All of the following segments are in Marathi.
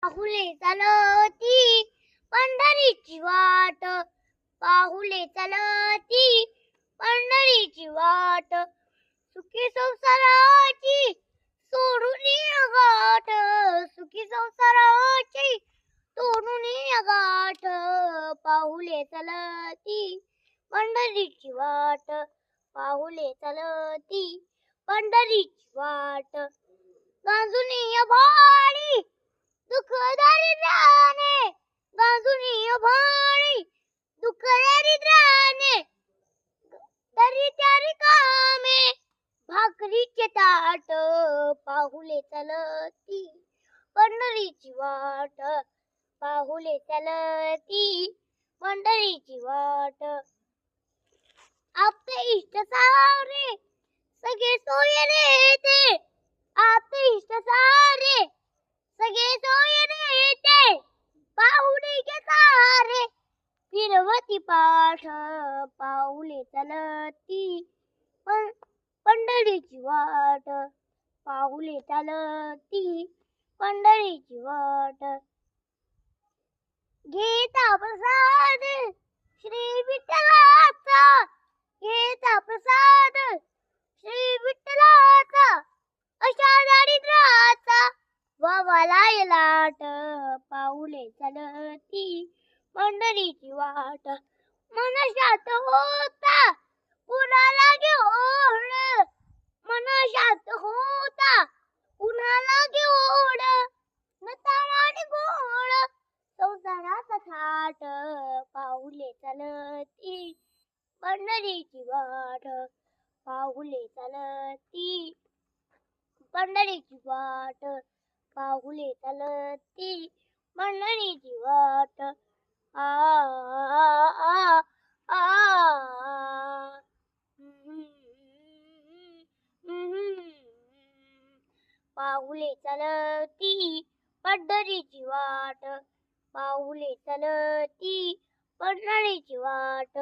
पाहुले चालती पंढरीची वाट, पाहुले चालती पंढरीची वाट, सुखी संसाराची सोडून गाठ, सुखी संसाराची सोडून गाठ, पाहुले चालती पंढरीची वाट, पाहुले चालती पंढरीची वाट, गांजुनी भाडी दुःख दारिद्र्याने, गांजुनी भाडी दुःख दारिद्र्याने, तरी त्या रिकामे भाकरीचे ताट, पाहुले चालती पंढरीची वाट, पाहुले चालती पंढरीची वाट, आपले इष्ट सारे सगळे सोयरे ते, आपले इष्ट सारे सगळे सोयरे ते, पाहुणे सारे फिरवती पाठ, पाऊले चालती पंढरीची वाट, पाऊले चालती पंढरीची वाट, घेता प्रसाद श्री विठ्ठलाचा, घेता प्रसाद श्री विठ्ठलाचा, अशा दारिद्र्याचा वावाला लाट, पाऊले चालती पंढरीची वाट, मनशात होता कुणाला घेऊन, मनशात होता कुणाला घेऊन, नतावाणी गोड संसाराचा थाट, पाऊले चालती पंढरीची वाट, पाऊले चालती पंढरीची वाट, पाऊले चालती पंढरीची वाट, आ आ आ पाऊले चालती पंढरीची वाट, पाऊले चालती पंढरीची वाट,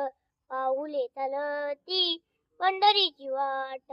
पाऊले चालती पंढरीची वाट.